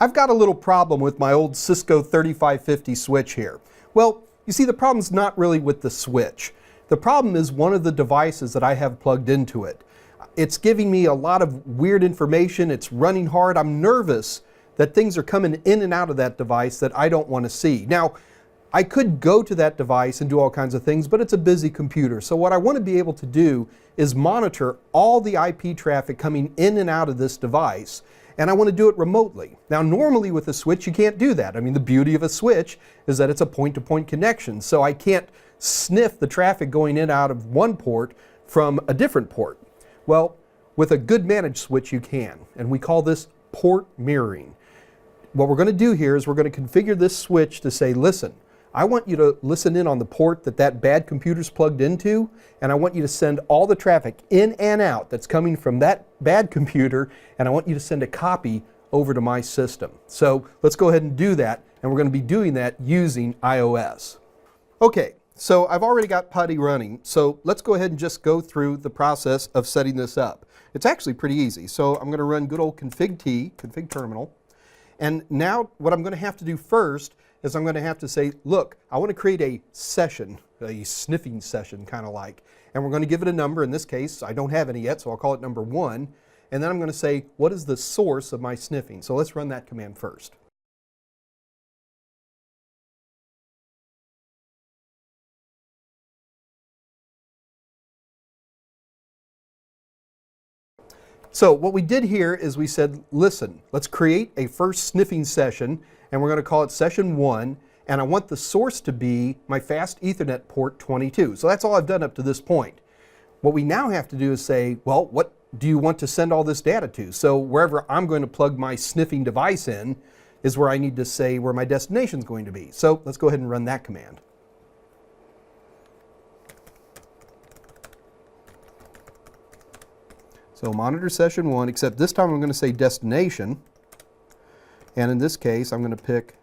I've got a little problem with my old Cisco 3550 switch here. Well, you see, the problem's not really with the switch. The problem is one of the devices that I have plugged into it. It's giving me a lot of weird information. It's running hard. I'm nervous that things are coming in and out of that device that I don't want to see. Now, I could go to that device and do all kinds of things, but it's a busy computer. So what I want to be able to do is monitor all the IP traffic coming in and out of this device, and I want to do it remotely. Now, normally with a switch, you can't do that. I mean, the beauty of a switch is that it's a point-to-point connection, so I can't sniff the traffic going in and out of one port from a different port. Well, with a good managed switch, you can, and we call this port mirroring. What we're going to do here is we're going to configure this switch to say, listen, I want you to listen in on the port that bad computer's plugged into, and I want you to send all the traffic in and out that's coming from that bad computer, and I want you to send a copy over to my system. So let's go ahead and do that, and we're going to be doing that using iOS. Okay, so I've already got PuTTY running, so let's go ahead and just go through the process of setting this up. It's actually pretty easy. So I'm going to run good old config terminal, and now what I'm going to have to do first is I'm going to have to say, look, I want to create a session, a sniffing session kind of like, and we're going to give it a number. In this case, I don't have any yet, so I'll call it number 1. And then I'm going to say, what is the source of my sniffing? So let's run that command first. So what we did here is we said, listen, let's create a first sniffing session, and we're going to call it session 1, and I want the source to be my fast Ethernet port 22. So that's all I've done up to this point. What we now have to do is say, well, what do you want to send all this data to? So wherever I'm going to plug my sniffing device in is where I need to say where my destination is going to be. So let's go ahead and run that command. So monitor session 1, except this time I'm going to say destination. And in this case, I'm going to pick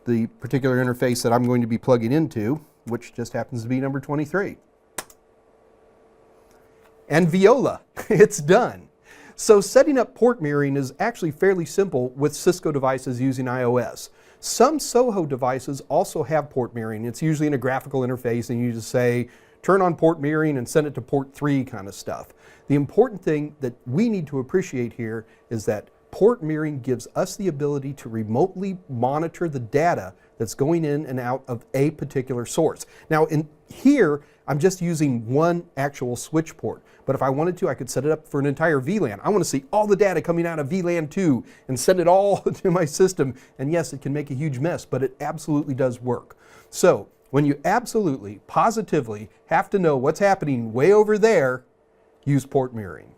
the particular interface that I'm going to be plugging into, which just happens to be number 23. And Viola, it's done. So setting up port mirroring is actually fairly simple with Cisco devices using iOS. Some Soho devices also have port mirroring. It's usually in a graphical interface, and you just say, turn on port mirroring and send it to port 3 kind of stuff. The important thing that we need to appreciate here is that port mirroring gives us the ability to remotely monitor the data that's going in and out of a particular source. Now in here, I'm just using one actual switch port, but if I wanted to, I could set it up for an entire VLAN. I want to see all the data coming out of VLAN 2 and send it all to my system. And yes, it can make a huge mess, but it absolutely does work. So when you absolutely, positively have to know what's happening way over there, use port mirroring.